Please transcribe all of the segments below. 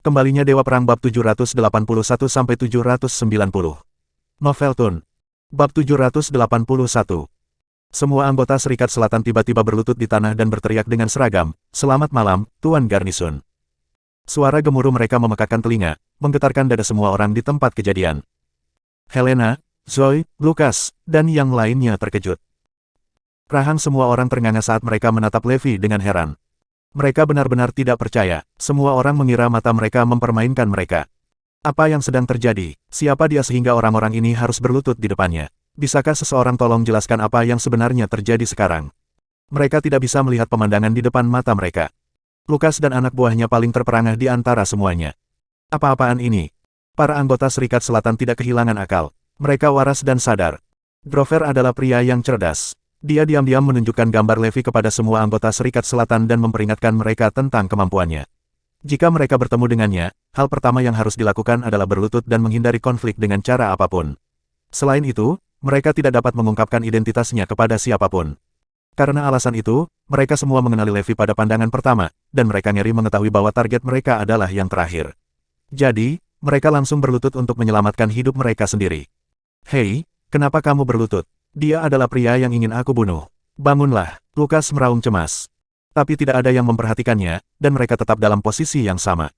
Kembalinya Dewa Perang Bab 781-790. Novel Tun. Bab 781. Semua anggota Serikat Selatan tiba-tiba berlutut di tanah dan berteriak dengan seragam, "Selamat malam, Tuan Garnison." Suara gemuruh mereka memekakkan telinga, menggetarkan dada semua orang di tempat kejadian. Helena, Zoe, Lucas, dan yang lainnya terkejut. Rahang semua orang ternganga saat mereka menatap Levi dengan heran. Mereka benar-benar tidak percaya, semua orang mengira mata mereka mempermainkan mereka. Apa yang sedang terjadi? Siapa dia sehingga orang-orang ini harus berlutut di depannya? Bisakah seseorang tolong jelaskan apa yang sebenarnya terjadi sekarang? Mereka tidak bisa melihat pemandangan di depan mata mereka. Lucas dan anak buahnya paling terperangah di antara semuanya. Apa-apaan ini? Para anggota Serikat Selatan tidak kehilangan akal. Mereka waras dan sadar. Grover adalah pria yang cerdas. Dia diam-diam menunjukkan gambar Levi kepada semua anggota Serikat Selatan dan memperingatkan mereka tentang kemampuannya. Jika mereka bertemu dengannya, hal pertama yang harus dilakukan adalah berlutut dan menghindari konflik dengan cara apapun. Selain itu, mereka tidak dapat mengungkapkan identitasnya kepada siapapun. Karena alasan itu, mereka semua mengenali Levi pada pandangan pertama, dan mereka ngeri mengetahui bahwa target mereka adalah yang terakhir. Jadi, mereka langsung berlutut untuk menyelamatkan hidup mereka sendiri. "Hei, kenapa kamu berlutut? Dia adalah pria yang ingin aku bunuh. Bangunlah," Lucas meraung cemas. Tapi tidak ada yang memperhatikannya, dan mereka tetap dalam posisi yang sama.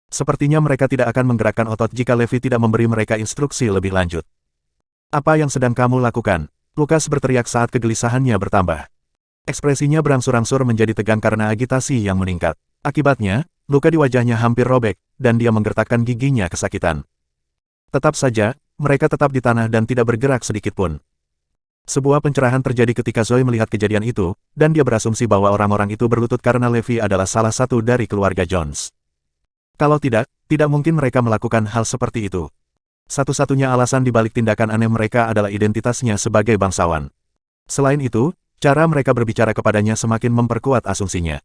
Sepertinya mereka tidak akan menggerakkan otot jika Levi tidak memberi mereka instruksi lebih lanjut. "Apa yang sedang kamu lakukan?" Lucas berteriak saat kegelisahannya bertambah. Ekspresinya berangsur-angsur menjadi tegang karena agitasi yang meningkat. Akibatnya, luka di wajahnya hampir robek, dan dia menggertakkan giginya kesakitan. Tetap saja, mereka tetap di tanah dan tidak bergerak sedikitpun. Sebuah pencerahan terjadi ketika Zoe melihat kejadian itu, dan dia berasumsi bahwa orang-orang itu berlutut karena Levi adalah salah satu dari keluarga Jones. Kalau tidak mungkin mereka melakukan hal seperti itu. Satu-satunya alasan dibalik tindakan aneh mereka adalah identitasnya sebagai bangsawan. Selain itu, cara mereka berbicara kepadanya semakin memperkuat asumsinya.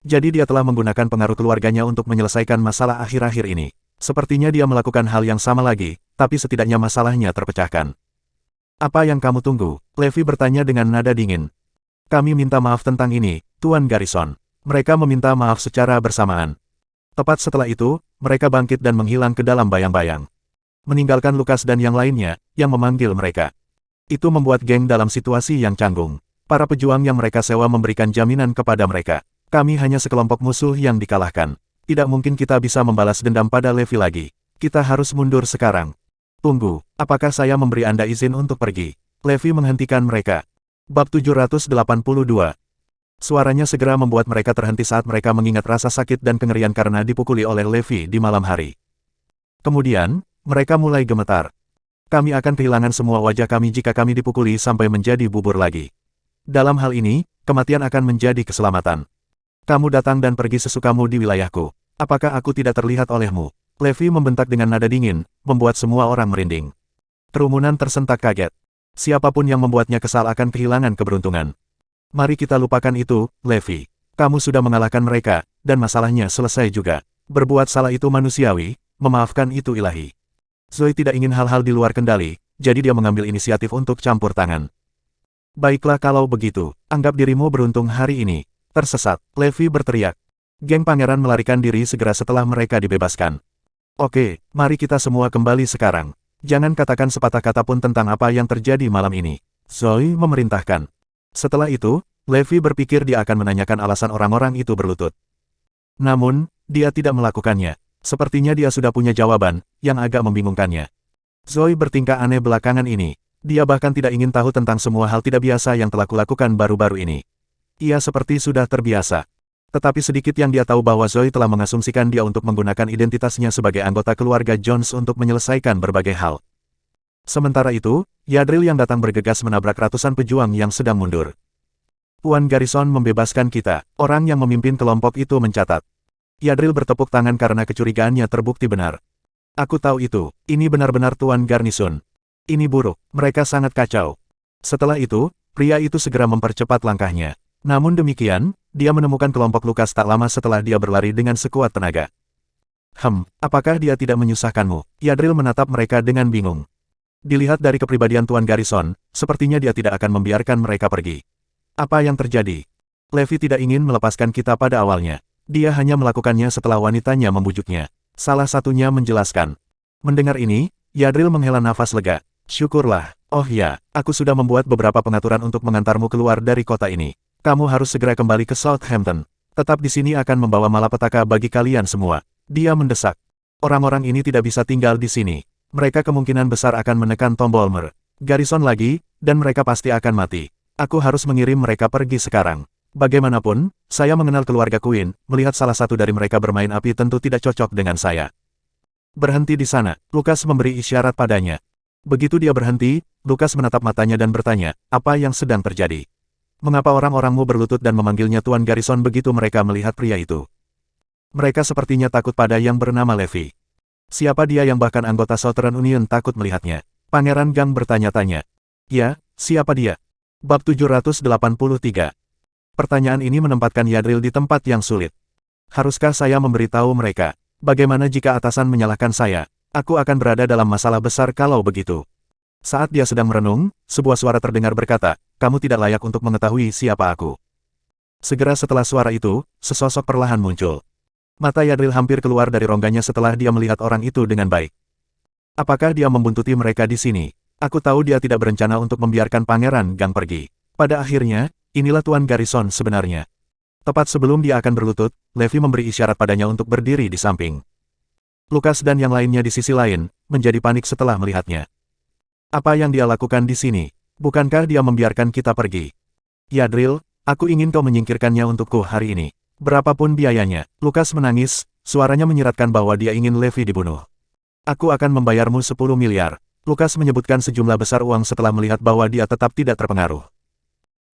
Jadi dia telah menggunakan pengaruh keluarganya untuk menyelesaikan masalah akhir-akhir ini. Sepertinya dia melakukan hal yang sama lagi, tapi setidaknya masalahnya terpecahkan. "Apa yang kamu tunggu?" Levi bertanya dengan nada dingin. "Kami minta maaf tentang ini, Tuan Garrison." Mereka meminta maaf secara bersamaan. Tepat setelah itu, mereka bangkit dan menghilang ke dalam bayang-bayang. Meninggalkan Lucas dan yang lainnya, yang memanggil mereka. Itu membuat geng dalam situasi yang canggung. Para pejuang yang mereka sewa memberikan jaminan kepada mereka. "Kami hanya sekelompok musuh yang dikalahkan. Tidak mungkin kita bisa membalas dendam pada Levi lagi. Kita harus mundur sekarang." "Tunggu, apakah saya memberi Anda izin untuk pergi?" Levi menghentikan mereka. Bab 782. Suaranya segera membuat mereka terhenti saat mereka mengingat rasa sakit dan kengerian karena dipukuli oleh Levi di malam hari. Kemudian, mereka mulai gemetar. "Kami akan kehilangan semua wajah kami jika kami dipukuli sampai menjadi bubur lagi. Dalam hal ini, kematian akan menjadi keselamatan. Kamu datang dan pergi sesukamu di wilayahku. Apakah aku tidak terlihat olehmu?" Levi membentak dengan nada dingin, membuat semua orang merinding. Kerumunan tersentak kaget. Siapapun yang membuatnya kesal akan kehilangan keberuntungan. "Mari kita lupakan itu, Levi. Kamu sudah mengalahkan mereka, dan masalahnya selesai juga. Berbuat salah itu manusiawi, memaafkan itu ilahi." Zoe tidak ingin hal-hal di luar kendali, jadi dia mengambil inisiatif untuk campur tangan. "Baiklah kalau begitu, anggap dirimu beruntung hari ini." "Tersesat," Levi berteriak. Geng pangeran melarikan diri segera setelah mereka dibebaskan. "Oke, mari kita semua kembali sekarang. Jangan katakan sepatah kata pun tentang apa yang terjadi malam ini," Zoe memerintahkan. Setelah itu, Levi berpikir dia akan menanyakan alasan orang-orang itu berlutut. Namun, dia tidak melakukannya. Sepertinya dia sudah punya jawaban, yang agak membingungkannya. Zoe bertingkah aneh belakangan ini. Dia bahkan tidak ingin tahu tentang semua hal tidak biasa yang telah kulakukan baru-baru ini. Ia seperti sudah terbiasa. Tetapi sedikit yang dia tahu bahwa Zoe telah mengasumsikan dia untuk menggunakan identitasnya sebagai anggota keluarga Jones untuk menyelesaikan berbagai hal. Sementara itu, Yadril yang datang bergegas menabrak ratusan pejuang yang sedang mundur. "Tuan Garrison membebaskan kita," orang yang memimpin kelompok itu mencatat. Yadril bertepuk tangan karena kecurigaannya terbukti benar. "Aku tahu itu, ini benar-benar Tuan Garnison. Ini buruk, mereka sangat kacau." Setelah itu, pria itu segera mempercepat langkahnya. Namun demikian, dia menemukan kelompok Lucas tak lama setelah dia berlari dengan sekuat tenaga. Apakah dia tidak menyusahkanmu?" Yadril menatap mereka dengan bingung. Dilihat dari kepribadian Tuan Garrison, sepertinya dia tidak akan membiarkan mereka pergi. "Apa yang terjadi?" "Levi tidak ingin melepaskan kita pada awalnya. Dia hanya melakukannya setelah wanitanya membujuknya. Salah satunya menjelaskan. Mendengar ini, Yadril menghela nafas lega. Syukurlah. Oh ya, aku sudah membuat beberapa pengaturan untuk mengantarmu keluar dari kota ini. Kamu harus segera kembali ke Southampton. Tetap di sini akan membawa malapetaka bagi kalian semua. Dia mendesak. Orang-orang ini tidak bisa tinggal di sini. Mereka kemungkinan besar akan menekan tombol Garrison lagi, dan mereka pasti akan mati. Aku harus mengirim mereka pergi sekarang. Bagaimanapun, saya mengenal keluarga Queen, melihat salah satu dari mereka bermain api tentu tidak cocok dengan saya. Berhenti di sana, Lukas memberi isyarat padanya. Begitu dia berhenti, Lukas menatap matanya dan bertanya, apa yang sedang terjadi? Mengapa orang-orangmu berlutut dan memanggilnya Tuan Garrison begitu mereka melihat pria itu? Mereka sepertinya takut pada yang bernama Levi. Siapa dia yang bahkan anggota Southern Union takut melihatnya? Pangeran Gang bertanya-tanya. Ya, siapa dia? Bab 783. Pertanyaan ini menempatkan Yadril di tempat yang sulit. Haruskah saya memberitahu mereka? Bagaimana jika atasan menyalahkan saya? Aku akan berada dalam masalah besar kalau begitu. Saat dia sedang merenung, sebuah suara terdengar berkata, kamu tidak layak untuk mengetahui siapa aku. Segera setelah suara itu, sesosok perlahan muncul. Mata Yadril hampir keluar dari rongganya setelah dia melihat orang itu dengan baik. Apakah dia membuntuti mereka di sini? Aku tahu dia tidak berencana untuk membiarkan Pangeran Gang pergi. Pada akhirnya, inilah Tuan Garrison sebenarnya. Tepat sebelum dia akan berlutut, Levi memberi isyarat padanya untuk berdiri di samping. Lukas dan yang lainnya di sisi lain, menjadi panik setelah melihatnya. Apa yang dia lakukan di sini? Bukankah dia membiarkan kita pergi? Yadril, aku ingin kau menyingkirkannya untukku hari ini. Berapapun biayanya. Lukas menangis, suaranya menyiratkan bahwa dia ingin Levi dibunuh. Aku akan membayarmu 10 miliar. Lukas menyebutkan sejumlah besar uang setelah melihat bahwa dia tetap tidak terpengaruh.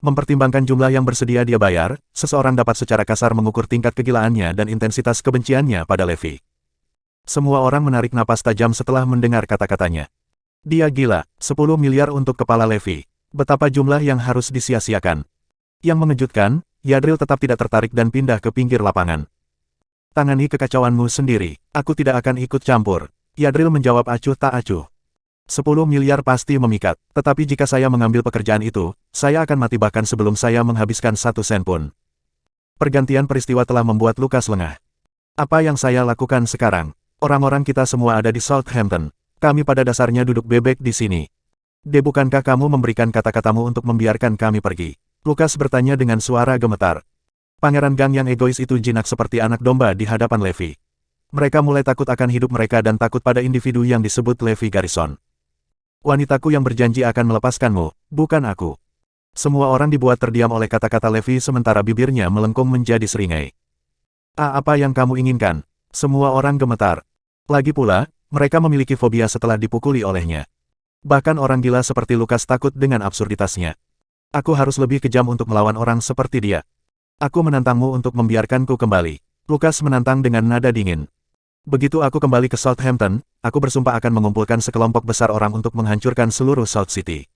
Mempertimbangkan jumlah yang bersedia dia bayar, seseorang dapat secara kasar mengukur tingkat kegilaannya dan intensitas kebenciannya pada Levi. Semua orang menarik napas tajam setelah mendengar kata-katanya. Dia gila, 10 miliar untuk kepala Levi. Betapa jumlah yang harus disia-siakan. Yang mengejutkan, Yadril tetap tidak tertarik dan pindah ke pinggir lapangan. Tangani kekacauanmu sendiri, aku tidak akan ikut campur. Yadril menjawab acuh tak acuh. 10 miliar pasti memikat, tetapi jika saya mengambil pekerjaan itu, saya akan mati bahkan sebelum saya menghabiskan 1 sen pun. Pergantian peristiwa telah membuat Lukas lengah. Apa yang saya lakukan sekarang? Orang-orang kita semua ada di Southampton. Kami pada dasarnya duduk bebek di sini. Bukankah kamu memberikan kata-katamu untuk membiarkan kami pergi? Lukas bertanya dengan suara gemetar. Pangeran Gang yang egois itu jinak seperti anak domba di hadapan Levi. Mereka mulai takut akan hidup mereka dan takut pada individu yang disebut Levi Garrison. Wanitaku yang berjanji akan melepaskanmu, bukan aku. Semua orang dibuat terdiam oleh kata-kata Levi sementara bibirnya melengkung menjadi seringai. Apa yang kamu inginkan? Semua orang gemetar. Lagi pula, mereka memiliki fobia setelah dipukuli olehnya. Bahkan orang gila seperti Lukas takut dengan absurditasnya. Aku harus lebih kejam untuk melawan orang seperti dia. Aku menantangmu untuk membiarkanku kembali. Lukas menantang dengan nada dingin. Begitu aku kembali ke Southampton, aku bersumpah akan mengumpulkan sekelompok besar orang untuk menghancurkan seluruh South City.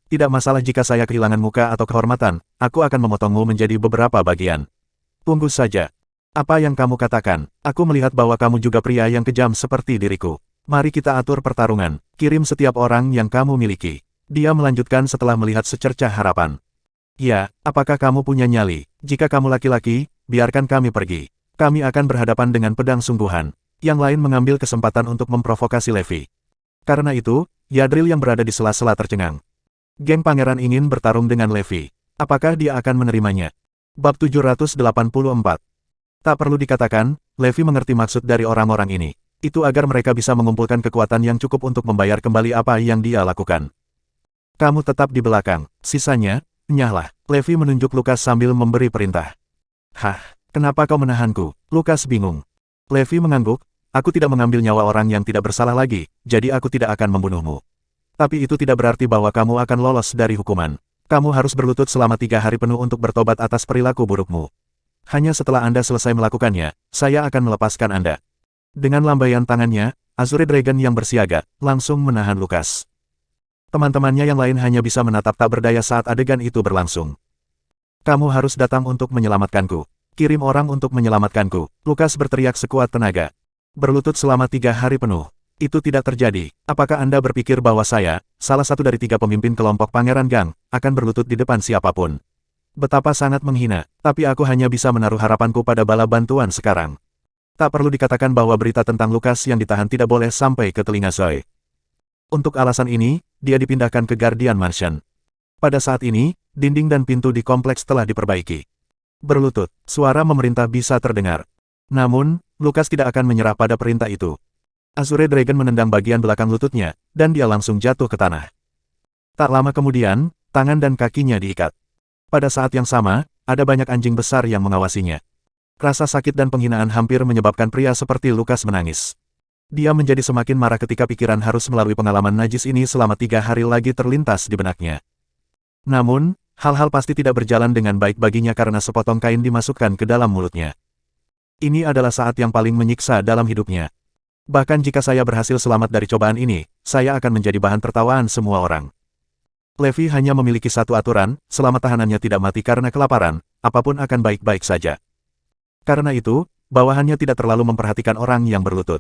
Tidak masalah jika saya kehilangan muka atau kehormatan, aku akan memotongmu menjadi beberapa bagian. Tunggu saja. Apa yang kamu katakan? Aku melihat bahwa kamu juga pria yang kejam seperti diriku. Mari kita atur pertarungan. Kirim setiap orang yang kamu miliki. Dia melanjutkan setelah melihat secercah harapan. Ya, apakah kamu punya nyali? Jika kamu laki-laki, biarkan kami pergi. Kami akan berhadapan dengan pedang sungguhan. Yang lain mengambil kesempatan untuk memprovokasi Levi. Karena itu, Yadril yang berada di sela-sela tercengang. Geng pangeran ingin bertarung dengan Levi. Apakah dia akan menerimanya? Bab 784. Tak perlu dikatakan, Levi mengerti maksud dari orang-orang ini. Itu agar mereka bisa mengumpulkan kekuatan yang cukup untuk membayar kembali apa yang dia lakukan. Kamu tetap di belakang, sisanya, nyahlah. Levi menunjuk Lukas sambil memberi perintah. Hah, kenapa kau menahanku? Lukas bingung. Levi mengangguk, aku tidak mengambil nyawa orang yang tidak bersalah lagi, jadi aku tidak akan membunuhmu. Tapi itu tidak berarti bahwa kamu akan lolos dari hukuman. Kamu harus berlutut selama 3 hari penuh untuk bertobat atas perilaku burukmu. Hanya setelah Anda selesai melakukannya, saya akan melepaskan Anda. Dengan lambaian tangannya, Azure Dragon yang bersiaga, langsung menahan Lukas. Teman-temannya yang lain hanya bisa menatap tak berdaya saat adegan itu berlangsung. Kamu harus datang untuk menyelamatkanku. Kirim orang untuk menyelamatkanku. Lukas berteriak sekuat tenaga. Berlutut selama 3 hari penuh. Itu tidak terjadi. Apakah Anda berpikir bahwa saya, salah satu dari 3 pemimpin kelompok Pangeran Gang, akan berlutut di depan siapapun? Betapa sangat menghina, tapi aku hanya bisa menaruh harapanku pada bala bantuan sekarang. Tak perlu dikatakan bahwa berita tentang Lukas yang ditahan tidak boleh sampai ke telinga Zoe. Untuk alasan ini, dia dipindahkan ke Guardian Mansion. Pada saat ini, dinding dan pintu di kompleks telah diperbaiki. Berlutut, suara memerintah bisa terdengar. Namun, Lukas tidak akan menyerah pada perintah itu. Azure Dragon menendang bagian belakang lututnya, dan dia langsung jatuh ke tanah. Tak lama kemudian, tangan dan kakinya diikat. Pada saat yang sama, ada banyak anjing besar yang mengawasinya. Rasa sakit dan penghinaan hampir menyebabkan pria seperti Lukas menangis. Dia menjadi semakin marah ketika pikiran harus melalui pengalaman najis ini selama 3 hari lagi terlintas di benaknya. Namun, hal-hal pasti tidak berjalan dengan baik baginya karena sepotong kain dimasukkan ke dalam mulutnya. Ini adalah saat yang paling menyiksa dalam hidupnya. Bahkan jika saya berhasil selamat dari cobaan ini, saya akan menjadi bahan tertawaan semua orang. Levi hanya memiliki satu aturan, selama tahanannya tidak mati karena kelaparan, apapun akan baik-baik saja. Karena itu, bawahannya tidak terlalu memperhatikan orang yang berlutut.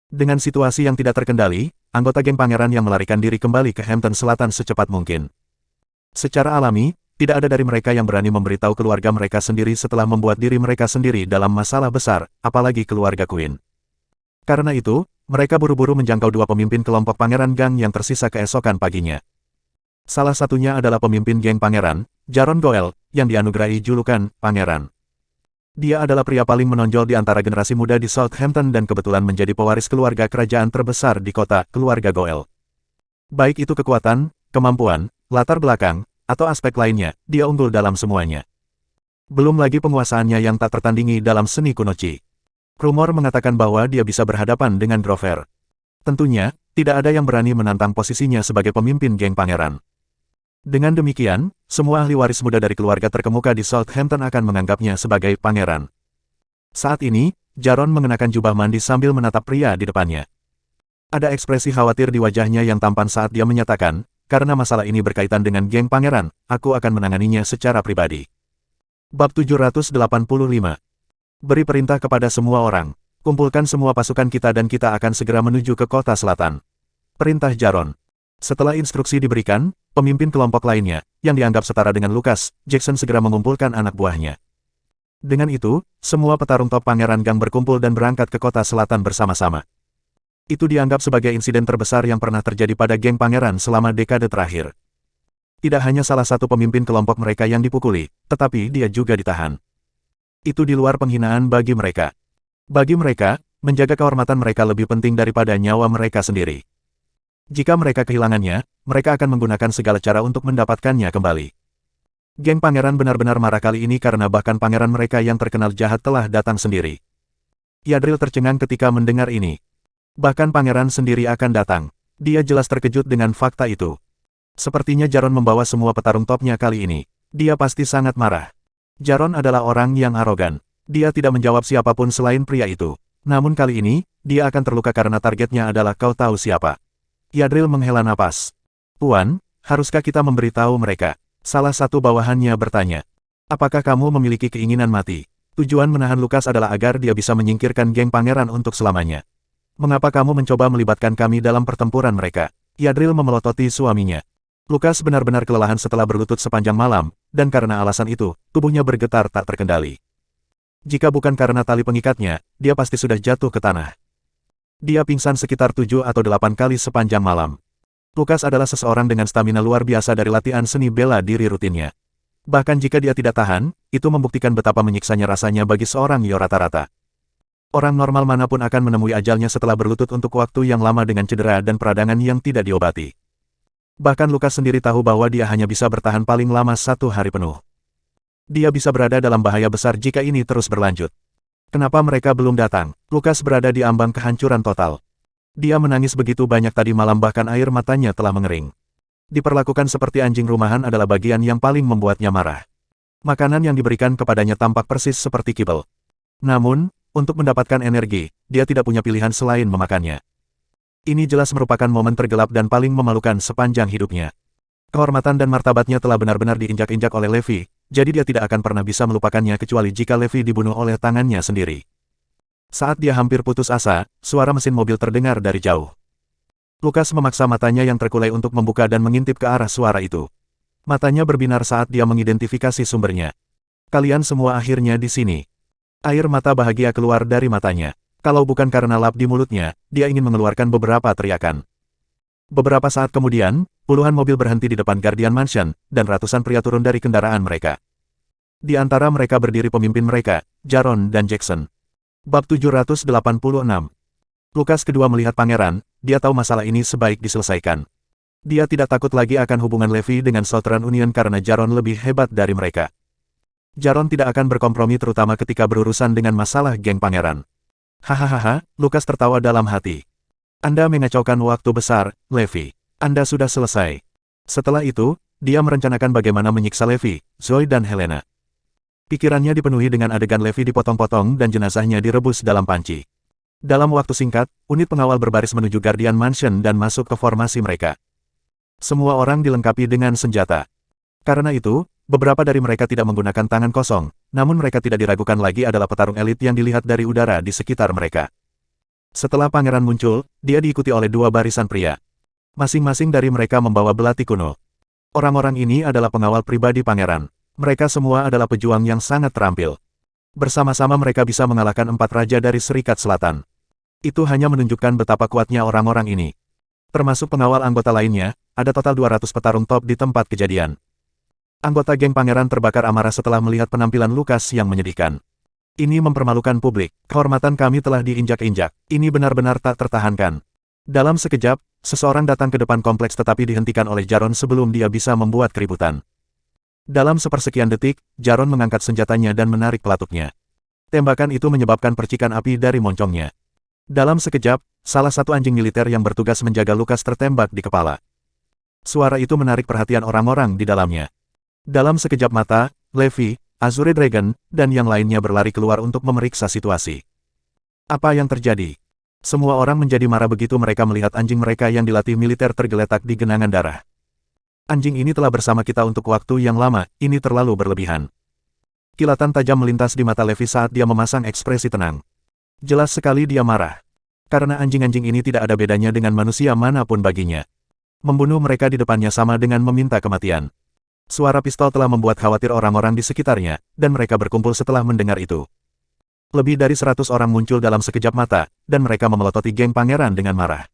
Dengan situasi yang tidak terkendali, anggota geng pangeran yang melarikan diri kembali ke Hampton Selatan secepat mungkin. Secara alami, tidak ada dari mereka yang berani memberitahu keluarga mereka sendiri setelah membuat diri mereka sendiri dalam masalah besar, apalagi keluarga Queen. Karena itu, mereka buru-buru menjangkau 2 pemimpin kelompok pangeran gang yang tersisa keesokan paginya. Salah satunya adalah pemimpin geng pangeran, Jaron Goel, yang dianugerahi julukan Pangeran. Dia adalah pria paling menonjol di antara generasi muda di Southampton dan kebetulan menjadi pewaris keluarga kerajaan terbesar di kota, keluarga Goel. Baik itu kekuatan, kemampuan, latar belakang, atau aspek lainnya, dia unggul dalam semuanya. Belum lagi penguasaannya yang tak tertandingi dalam seni kunoci. Rumor mengatakan bahwa dia bisa berhadapan dengan Grover. Tentunya, tidak ada yang berani menantang posisinya sebagai pemimpin geng pangeran. Dengan demikian, semua ahli waris muda dari keluarga terkemuka di Southampton akan menganggapnya sebagai pangeran. Saat ini, Jaron mengenakan jubah mandi sambil menatap pria di depannya. Ada ekspresi khawatir di wajahnya yang tampan saat dia menyatakan, karena masalah ini berkaitan dengan geng pangeran, aku akan menanganinya secara pribadi. Bab 785. Beri perintah kepada semua orang. Kumpulkan semua pasukan kita dan kita akan segera menuju ke kota selatan. Perintah Jaron. Setelah instruksi diberikan, pemimpin kelompok lainnya, yang dianggap setara dengan Lukas, Jackson segera mengumpulkan anak buahnya. Dengan itu, semua petarung top pangeran gang berkumpul dan berangkat ke kota selatan bersama-sama. Itu dianggap sebagai insiden terbesar yang pernah terjadi pada geng pangeran selama dekade terakhir. Tidak hanya salah satu pemimpin kelompok mereka yang dipukuli, tetapi dia juga ditahan. Itu di luar penghinaan bagi mereka. Bagi mereka, menjaga kehormatan mereka lebih penting daripada nyawa mereka sendiri. Jika mereka kehilangannya, mereka akan menggunakan segala cara untuk mendapatkannya kembali. Geng pangeran benar-benar marah kali ini karena bahkan pangeran mereka yang terkenal jahat telah datang sendiri. Yadril tercengang ketika mendengar ini. Bahkan pangeran sendiri akan datang. Dia jelas terkejut dengan fakta itu. Sepertinya Jaron membawa semua petarung topnya kali ini. Dia pasti sangat marah. Jaron adalah orang yang arogan. Dia tidak menjawab siapapun selain pria itu. Namun kali ini, dia akan terluka karena targetnya adalah kau tahu siapa. Yadril menghela napas. Tuan, haruskah kita memberitahu mereka? Salah satu bawahannya bertanya. Apakah kamu memiliki keinginan mati? Tujuan menahan Lukas adalah agar dia bisa menyingkirkan geng pangeran untuk selamanya. Mengapa kamu mencoba melibatkan kami dalam pertempuran mereka? Yadril memelototi suaminya. Lukas benar-benar kelelahan setelah berlutut sepanjang malam, dan karena alasan itu, tubuhnya bergetar tak terkendali. Jika bukan karena tali pengikatnya, dia pasti sudah jatuh ke tanah. Dia pingsan sekitar 7 atau 8 kali sepanjang malam. Lukas adalah seseorang dengan stamina luar biasa dari latihan seni bela diri rutinnya. Bahkan jika dia tidak tahan, itu membuktikan betapa menyiksanya rasanya bagi seorang Yo rata-rata. Orang normal manapun akan menemui ajalnya setelah berlutut untuk waktu yang lama dengan cedera dan peradangan yang tidak diobati. Bahkan Lukas sendiri tahu bahwa dia hanya bisa bertahan paling lama 1 hari penuh. Dia bisa berada dalam bahaya besar jika ini terus berlanjut. Kenapa mereka belum datang? Lukas berada di ambang kehancuran total. Dia menangis begitu banyak tadi malam bahkan air matanya telah mengering. Diperlakukan seperti anjing rumahan adalah bagian yang paling membuatnya marah. Makanan yang diberikan kepadanya tampak persis seperti kibel. Namun, untuk mendapatkan energi, dia tidak punya pilihan selain memakannya. Ini jelas merupakan momen tergelap dan paling memalukan sepanjang hidupnya. Kehormatan dan martabatnya telah benar-benar diinjak-injak oleh Levi, jadi dia tidak akan pernah bisa melupakannya kecuali jika Levi dibunuh oleh tangannya sendiri. Saat dia hampir putus asa, suara mesin mobil terdengar dari jauh. Lukas memaksa matanya yang terkulai untuk membuka dan mengintip ke arah suara itu. Matanya berbinar saat dia mengidentifikasi sumbernya. Kalian semua akhirnya di sini. Air mata bahagia keluar dari matanya. Kalau bukan karena lap di mulutnya, dia ingin mengeluarkan beberapa teriakan. Beberapa saat kemudian, puluhan mobil berhenti di depan Guardian Mansion, dan ratusan pria turun dari kendaraan mereka. Di antara mereka berdiri pemimpin mereka, Jaron dan Jackson. Bab 786. Lukas kedua melihat pangeran, dia tahu masalah ini sebaik diselesaikan. Dia tidak takut lagi akan hubungan Levi dengan Southern Union karena Jaron lebih hebat dari mereka. Jaron tidak akan berkompromi terutama ketika berurusan dengan masalah geng pangeran. Hahaha, Lukas tertawa dalam hati. Anda mengacaukan waktu besar, Levi. Anda sudah selesai. Setelah itu, dia merencanakan bagaimana menyiksa Levi, Zoe dan Helena. Pikirannya dipenuhi dengan adegan Levi dipotong-potong dan jenazahnya direbus dalam panci. Dalam waktu singkat, unit pengawal berbaris menuju Guardian Mansion dan masuk ke formasi mereka. Semua orang dilengkapi dengan senjata. Karena itu, beberapa dari mereka tidak menggunakan tangan kosong, namun mereka tidak diragukan lagi adalah petarung elit yang dilihat dari udara di sekitar mereka. Setelah pangeran muncul, dia diikuti oleh dua barisan pria. Masing-masing dari mereka membawa belati kuno. Orang-orang ini adalah pengawal pribadi pangeran. Mereka semua adalah pejuang yang sangat terampil. Bersama-sama mereka bisa mengalahkan 4 raja dari Serikat Selatan. Itu hanya menunjukkan betapa kuatnya orang-orang ini. Termasuk pengawal anggota lainnya, ada total 200 petarung top di tempat kejadian. Anggota geng pangeran terbakar amarah setelah melihat penampilan Lukas yang menyedihkan. Ini mempermalukan publik. Kehormatan kami telah diinjak-injak. Ini benar-benar tak tertahankan. Dalam sekejap, seseorang datang ke depan kompleks tetapi dihentikan oleh Jaron sebelum dia bisa membuat keributan. Dalam sepersekian detik, Jaron mengangkat senjatanya dan menarik pelatuknya. Tembakan itu menyebabkan percikan api dari moncongnya. Dalam sekejap, salah satu anjing militer yang bertugas menjaga Lukas tertembak di kepala. Suara itu menarik perhatian orang-orang di dalamnya. Dalam sekejap mata, Levi, Azure Dragon, dan yang lainnya berlari keluar untuk memeriksa situasi. Apa yang terjadi? Semua orang menjadi marah begitu mereka melihat anjing mereka yang dilatih militer tergeletak di genangan darah. Anjing ini telah bersama kita untuk waktu yang lama, ini terlalu berlebihan. Kilatan tajam melintas di mata Levi saat dia memasang ekspresi tenang. Jelas sekali dia marah. Karena anjing-anjing ini tidak ada bedanya dengan manusia manapun baginya. Membunuh mereka di depannya sama dengan meminta kematian. Suara pistol telah membuat khawatir orang-orang di sekitarnya, dan mereka berkumpul setelah mendengar itu. Lebih dari 100 orang muncul dalam sekejap mata, dan mereka memelototi geng pangeran dengan marah.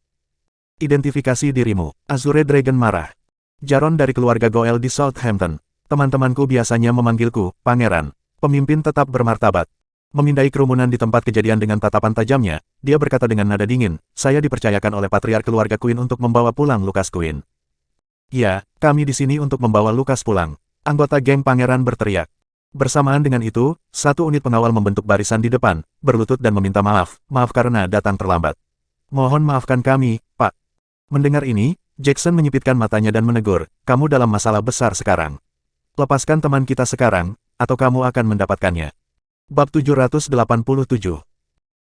Identifikasi dirimu, Azure Dragon marah. Jaron dari keluarga Goel di Southampton. Teman-temanku biasanya memanggilku, Pangeran. Pemimpin tetap bermartabat. Memindai kerumunan di tempat kejadian dengan tatapan tajamnya, dia berkata dengan nada dingin, saya dipercayakan oleh patriark keluarga Queen untuk membawa pulang Lukas Queen. Ya, kami di sini untuk membawa Lukas pulang. Anggota geng pangeran berteriak. Bersamaan dengan itu, satu unit pengawal membentuk barisan di depan, berlutut dan meminta maaf karena datang terlambat. Mohon maafkan kami, Pak. Mendengar ini, Jackson menyipitkan matanya dan menegur, kamu dalam masalah besar sekarang. Lepaskan teman kita sekarang, atau kamu akan mendapatkannya. Bab 787.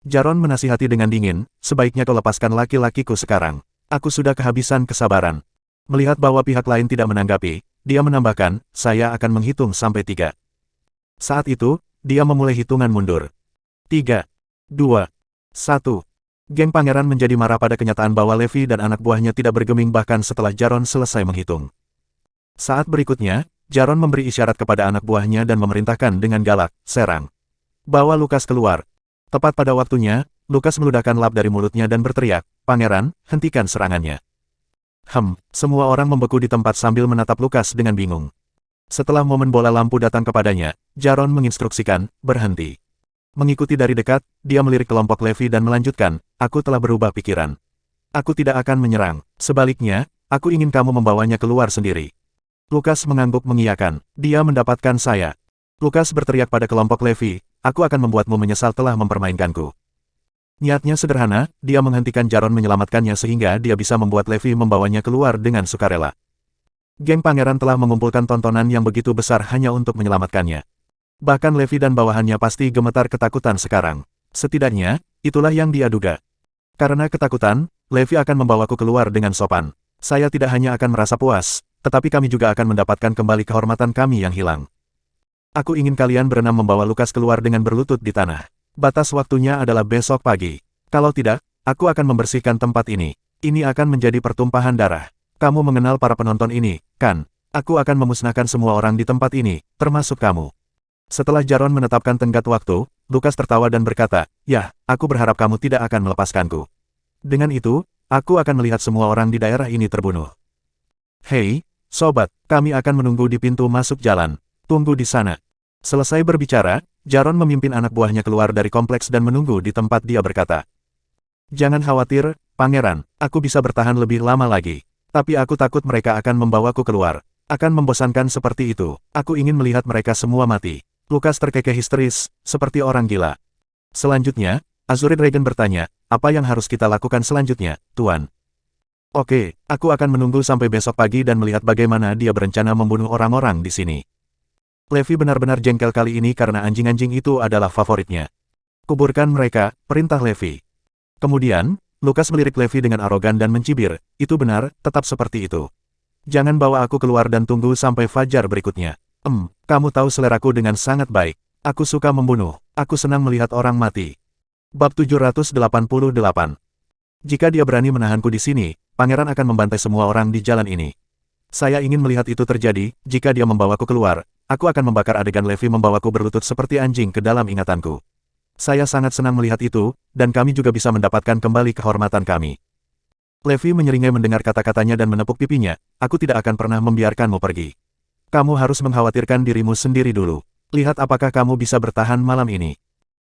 Jaron menasihati dengan dingin, sebaiknya kau lepaskan laki-lakiku sekarang. Aku sudah kehabisan kesabaran. Melihat bahwa pihak lain tidak menanggapi, dia menambahkan, saya akan menghitung sampai 3. Saat itu, dia memulai hitungan mundur. 3, 2, 1. Geng pangeran menjadi marah pada kenyataan bahwa Levi dan anak buahnya tidak bergeming bahkan setelah Jaron selesai menghitung. Saat berikutnya, Jaron memberi isyarat kepada anak buahnya dan memerintahkan dengan galak, serang. Bawa Lukas keluar. Tepat pada waktunya, Lukas meludahkan lap dari mulutnya dan berteriak, Pangeran, hentikan serangannya. Semua orang membeku di tempat sambil menatap Lukas dengan bingung. Setelah momen bola lampu datang kepadanya, Jaron menginstruksikan, berhenti. Mengikuti dari dekat, dia melirik kelompok Levi dan melanjutkan, aku telah berubah pikiran. Aku tidak akan menyerang, sebaliknya, aku ingin kamu membawanya keluar sendiri. Lukas mengangguk mengiyakan, dia mendapatkan saya. Lukas berteriak pada kelompok Levi, aku akan membuatmu menyesal telah mempermainkanku. Niatnya sederhana, dia menghentikan Jaron menyelamatkannya sehingga dia bisa membuat Levi membawanya keluar dengan sukarela. Geng pangeran telah mengumpulkan tontonan yang begitu besar hanya untuk menyelamatkannya. Bahkan Levi dan bawahannya pasti gemetar ketakutan sekarang. Setidaknya, itulah yang dia duga. Karena ketakutan, Levi akan membawaku keluar dengan sopan. Saya tidak hanya akan merasa puas, tetapi kami juga akan mendapatkan kembali kehormatan kami yang hilang. Aku ingin kalian berenam membawa Lukas keluar dengan berlutut di tanah. Batas waktunya adalah besok pagi. Kalau tidak, aku akan membersihkan tempat ini. Ini akan menjadi pertumpahan darah. Kamu mengenal para penonton ini, kan? Aku akan memusnahkan semua orang di tempat ini, termasuk kamu. Setelah Jaron menetapkan tenggat waktu, Lukas tertawa dan berkata, "Yah, aku berharap kamu tidak akan melepaskanku. Dengan itu, aku akan melihat semua orang di daerah ini terbunuh." "Hei, sobat, kami akan menunggu di pintu masuk jalan. Tunggu di sana." Selesai berbicara, Jaron memimpin anak buahnya keluar dari kompleks dan menunggu di tempat dia berkata, "Jangan khawatir, Pangeran, aku bisa bertahan lebih lama lagi. Tapi aku takut mereka akan membawaku keluar. Akan membosankan seperti itu, aku ingin melihat mereka semua mati." Lukas terkekeh histeris, seperti orang gila. Selanjutnya, Azurid Raiden bertanya, "Apa yang harus kita lakukan selanjutnya, Tuan?" "Oke, aku akan menunggu sampai besok pagi dan melihat bagaimana dia berencana membunuh orang-orang di sini." Levi benar-benar jengkel kali ini karena anjing-anjing itu adalah favoritnya. "Kuburkan mereka," perintah Levi. Kemudian, Lukas melirik Levi dengan arogan dan mencibir, "Itu benar, tetap seperti itu. Jangan bawa aku keluar dan tunggu sampai fajar berikutnya. Kamu tahu seleraku dengan sangat baik. Aku suka membunuh, aku senang melihat orang mati." Bab 788. Jika dia berani menahanku di sini, Pangeran akan membantai semua orang di jalan ini. Saya ingin melihat itu terjadi. Jika dia membawaku keluar, aku akan membakar adegan Levi membawaku berlutut seperti anjing ke dalam ingatanku. Saya sangat senang melihat itu, dan kami juga bisa mendapatkan kembali kehormatan kami. Levi menyeringai mendengar kata-katanya dan menepuk pipinya. "Aku tidak akan pernah membiarkanmu pergi. Kamu harus mengkhawatirkan dirimu sendiri dulu. Lihat apakah kamu bisa bertahan malam ini."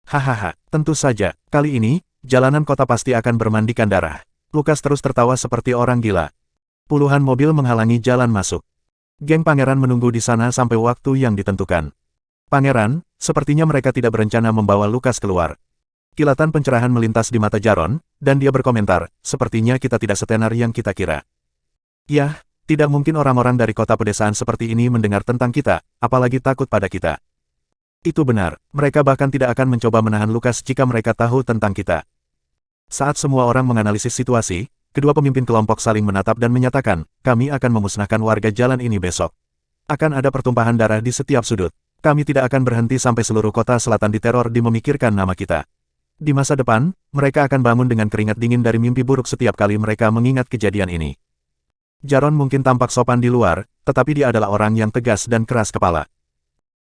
"Hahaha, tentu saja, kali ini, jalanan kota pasti akan bermandikan darah." Lukas terus tertawa seperti orang gila. Puluhan mobil menghalangi jalan masuk. Geng pangeran menunggu di sana sampai waktu yang ditentukan. "Pangeran, sepertinya mereka tidak berencana membawa Lukas keluar." Kilatan pencerahan melintas di mata Jaron, dan dia berkomentar, "Sepertinya kita tidak setenar yang kita kira." "Yah, tidak mungkin orang-orang dari kota pedesaan seperti ini mendengar tentang kita, apalagi takut pada kita." "Itu benar, mereka bahkan tidak akan mencoba menahan Lukas jika mereka tahu tentang kita." Saat semua orang menganalisis situasi, kedua pemimpin kelompok saling menatap dan menyatakan, "Kami akan memusnahkan warga jalan ini besok. Akan ada pertumpahan darah di setiap sudut. Kami tidak akan berhenti sampai seluruh kota selatan diteror di memikirkan nama kita. Di masa depan, mereka akan bangun dengan keringat dingin dari mimpi buruk setiap kali mereka mengingat kejadian ini." Jaron mungkin tampak sopan di luar, tetapi dia adalah orang yang tegas dan keras kepala.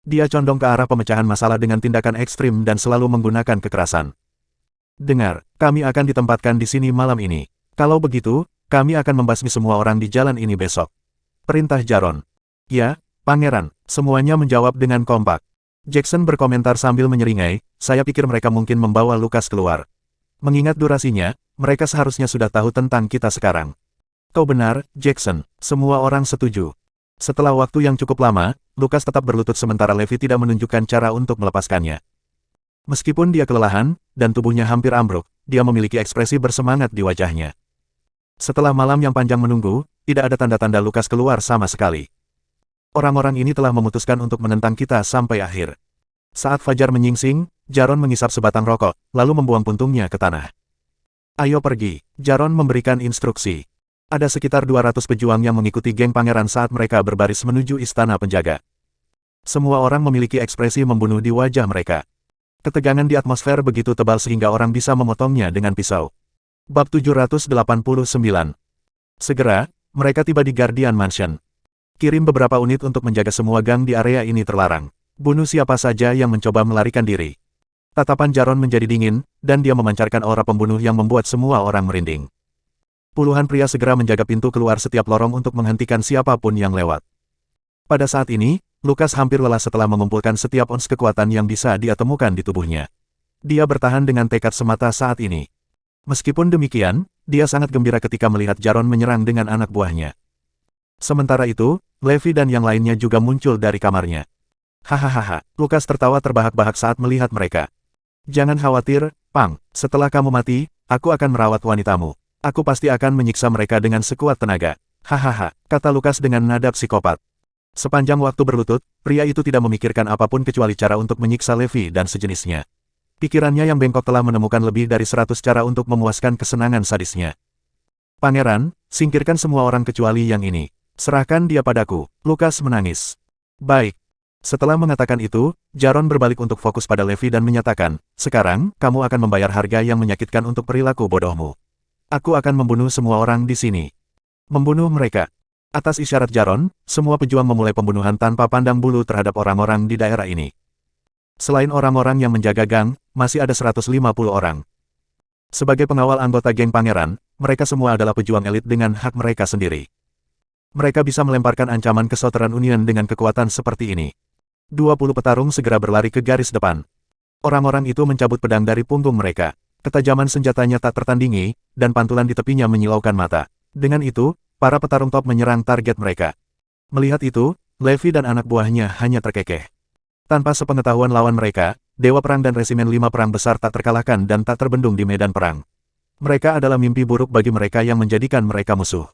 Dia condong ke arah pemecahan masalah dengan tindakan ekstrim dan selalu menggunakan kekerasan. "Dengar, kami akan ditempatkan di sini malam ini. Kalau begitu, kami akan membasmi semua orang di jalan ini besok," perintah Jaron. "Ya, Pangeran," semuanya menjawab dengan kompak. Jackson berkomentar sambil menyeringai, "Saya pikir mereka mungkin membawa Lukas keluar. Mengingat durasinya, mereka seharusnya sudah tahu tentang kita sekarang." "Kau benar, Jackson," semua orang setuju. Setelah waktu yang cukup lama, Lukas tetap berlutut sementara Levi tidak menunjukkan cara untuk melepaskannya. Meskipun dia kelelahan, dan tubuhnya hampir ambruk, dia memiliki ekspresi bersemangat di wajahnya. Setelah malam yang panjang menunggu, tidak ada tanda-tanda Lukas keluar sama sekali. Orang-orang ini telah memutuskan untuk menentang kita sampai akhir. Saat fajar menyingsing, Jaron mengisap sebatang rokok, lalu membuang puntungnya ke tanah. "Ayo pergi," Jaron memberikan instruksi. Ada sekitar 200 pejuang yang mengikuti geng pangeran saat mereka berbaris menuju istana penjaga. Semua orang memiliki ekspresi membunuh di wajah mereka. Ketegangan di atmosfer begitu tebal sehingga orang bisa memotongnya dengan pisau. Bab 789. Segera, mereka tiba di Guardian Mansion. "Kirim beberapa unit untuk menjaga semua gang di area ini terlarang. Bunuh siapa saja yang mencoba melarikan diri." Tatapan Jaron menjadi dingin, dan dia memancarkan aura pembunuh yang membuat semua orang merinding. Puluhan pria segera menjaga pintu keluar setiap lorong untuk menghentikan siapapun yang lewat. Pada saat ini, Lukas hampir lelah setelah mengumpulkan setiap ons kekuatan yang bisa dia temukan di tubuhnya. Dia bertahan dengan tekad semata saat ini. Meskipun demikian, dia sangat gembira ketika melihat Jaron menyerang dengan anak buahnya. Sementara itu, Levi dan yang lainnya juga muncul dari kamarnya. "Hahaha," Lukas tertawa terbahak-bahak saat melihat mereka. "Jangan khawatir, Pang, setelah kamu mati, aku akan merawat wanitamu. Aku pasti akan menyiksa mereka dengan sekuat tenaga." "Hahaha," kata Lukas dengan nada psikopat. Sepanjang waktu berlutut, pria itu tidak memikirkan apapun kecuali cara untuk menyiksa Levi dan sejenisnya. Pikirannya yang bengkok telah menemukan lebih dari 100 cara untuk memuaskan kesenangan sadisnya. "Pangeran, singkirkan semua orang kecuali yang ini. Serahkan dia padaku." Lukas menangis. "Baik." Setelah mengatakan itu, Jaron berbalik untuk fokus pada Levi dan menyatakan, "Sekarang, kamu akan membayar harga yang menyakitkan untuk perilaku bodohmu. Aku akan membunuh semua orang di sini." "Membunuh mereka." Atas isyarat Jaron, semua pejuang memulai pembunuhan tanpa pandang bulu terhadap orang-orang di daerah ini. Selain orang-orang yang menjaga gang, masih ada 150 orang. Sebagai pengawal anggota geng pangeran, mereka semua adalah pejuang elit dengan hak mereka sendiri. Mereka bisa melemparkan ancaman ke Southern Union dengan kekuatan seperti ini. 20 petarung segera berlari ke garis depan. Orang-orang itu mencabut pedang dari punggung mereka. Ketajaman senjatanya tak tertandingi, dan pantulan di tepinya menyilaukan mata. Dengan itu, para petarung top menyerang target mereka. Melihat itu, Levi dan anak buahnya hanya terkekeh. Tanpa sepengetahuan lawan mereka, Dewa Perang dan Resimen 5 Perang Besar tak terkalahkan dan tak terbendung di medan perang. Mereka adalah mimpi buruk bagi mereka yang menjadikan mereka musuh.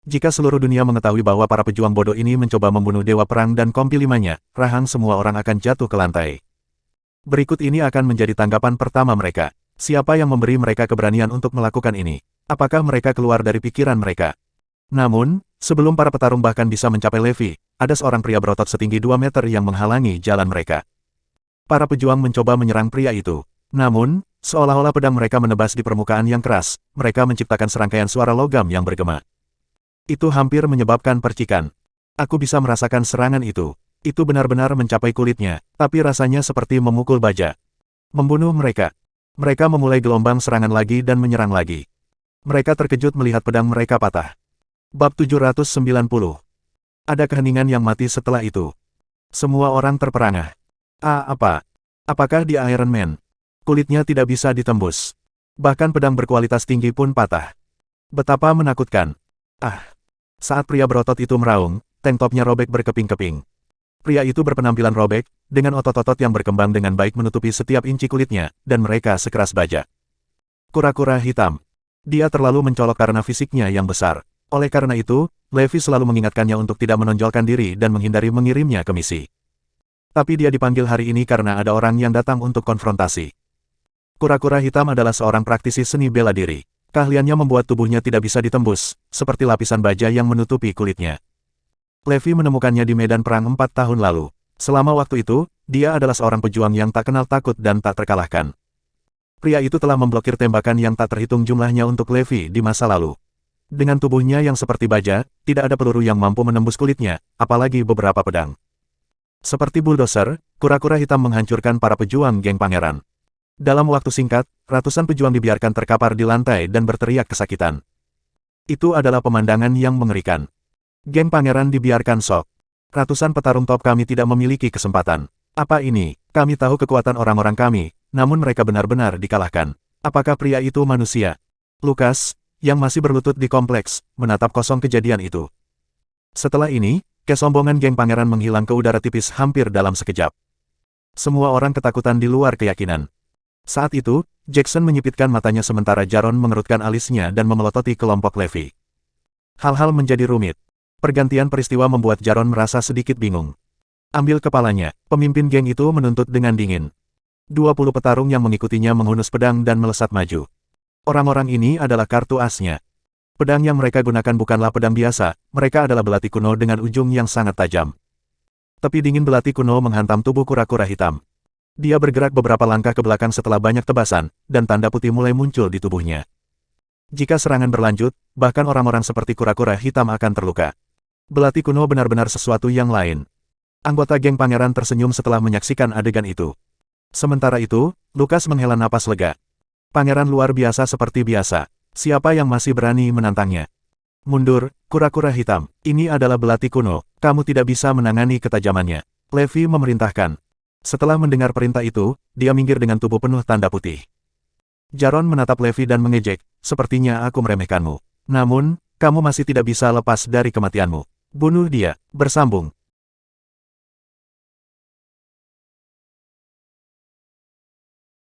Jika seluruh dunia mengetahui bahwa para pejuang bodoh ini mencoba membunuh Dewa Perang dan Kompi 5-nya, rahang semua orang akan jatuh ke lantai. Berikut ini akan menjadi tanggapan pertama mereka. Siapa yang memberi mereka keberanian untuk melakukan ini? Apakah mereka keluar dari pikiran mereka? Namun, sebelum para petarung bahkan bisa mencapai Levi, ada seorang pria berotot setinggi 2 meter yang menghalangi jalan mereka. Para pejuang mencoba menyerang pria itu. Namun, seolah-olah pedang mereka menebas di permukaan yang keras, mereka menciptakan serangkaian suara logam yang bergema. Itu hampir menyebabkan percikan. Aku bisa merasakan serangan itu. Itu benar-benar mencapai kulitnya, tapi rasanya seperti memukul baja. Membunuh mereka. Mereka memulai gelombang serangan lagi dan menyerang lagi. Mereka terkejut melihat pedang mereka patah. Bab 790. Ada keheningan yang mati setelah itu. Semua orang terperangah. Apa? Apakah dia Iron Man? Kulitnya tidak bisa ditembus. Bahkan pedang berkualitas tinggi pun patah. Betapa menakutkan. Saat pria berotot itu meraung, tank topnya robek berkeping-keping. Pria itu berpenampilan robek, dengan otot-otot yang berkembang dengan baik menutupi setiap inci kulitnya, dan mereka sekeras baja. Kura-kura hitam. Dia terlalu mencolok karena fisiknya yang besar. Oleh karena itu, Levi selalu mengingatkannya untuk tidak menonjolkan diri dan menghindari mengirimnya ke misi. Tapi dia dipanggil hari ini karena ada orang yang datang untuk konfrontasi. Kura-kura hitam adalah seorang praktisi seni bela diri. Keahliannya membuat tubuhnya tidak bisa ditembus, seperti lapisan baja yang menutupi kulitnya. Levi menemukannya di medan perang 4 tahun lalu. Selama waktu itu, dia adalah seorang pejuang yang tak kenal takut dan tak terkalahkan. Pria itu telah memblokir tembakan yang tak terhitung jumlahnya untuk Levi di masa lalu. Dengan tubuhnya yang seperti baja, tidak ada peluru yang mampu menembus kulitnya, apalagi beberapa pedang. Seperti bulldozer, kura-kura hitam menghancurkan para pejuang geng pangeran. Dalam waktu singkat, ratusan pejuang dibiarkan terkapar di lantai dan berteriak kesakitan. Itu adalah pemandangan yang mengerikan. Geng pangeran dibiarkan sok. Ratusan petarung top kami tidak memiliki kesempatan. Apa ini? Kami tahu kekuatan orang-orang kami, namun mereka benar-benar dikalahkan. Apakah pria itu manusia? Lukas, yang masih berlutut di kompleks, menatap kosong kejadian itu. Setelah ini, kesombongan geng pangeran menghilang ke udara tipis hampir dalam sekejap. Semua orang ketakutan di luar keyakinan. Saat itu, Jackson menyipitkan matanya sementara Jaron mengerutkan alisnya dan memelototi kelompok Levi. Hal-hal menjadi rumit. Pergantian peristiwa membuat Jaron merasa sedikit bingung. Ambil kepalanya, pemimpin geng itu menuntut dengan dingin. 20 petarung yang mengikutinya menghunus pedang dan melesat maju. Orang-orang ini adalah kartu asnya. Pedang yang mereka gunakan bukanlah pedang biasa, mereka adalah belati kuno dengan ujung yang sangat tajam. Tepi dingin belati kuno menghantam tubuh kura-kura hitam. Dia bergerak beberapa langkah ke belakang setelah banyak tebasan, dan tanda putih mulai muncul di tubuhnya. Jika serangan berlanjut, bahkan orang-orang seperti kura-kura hitam akan terluka. Belati kuno benar-benar sesuatu yang lain. Anggota geng pangeran tersenyum setelah menyaksikan adegan itu. Sementara itu, Lukas menghela napas lega. Pangeran luar biasa seperti biasa. Siapa yang masih berani menantangnya? Mundur, kura-kura hitam. Ini adalah belati kuno. Kamu tidak bisa menangani ketajamannya. Levi memerintahkan. Setelah mendengar perintah itu, dia minggir dengan tubuh penuh tanda putih. Jaron menatap Levi dan mengejek, sepertinya aku meremehkanmu. Namun, kamu masih tidak bisa lepas dari kematianmu. Bunuh dia, bersambung.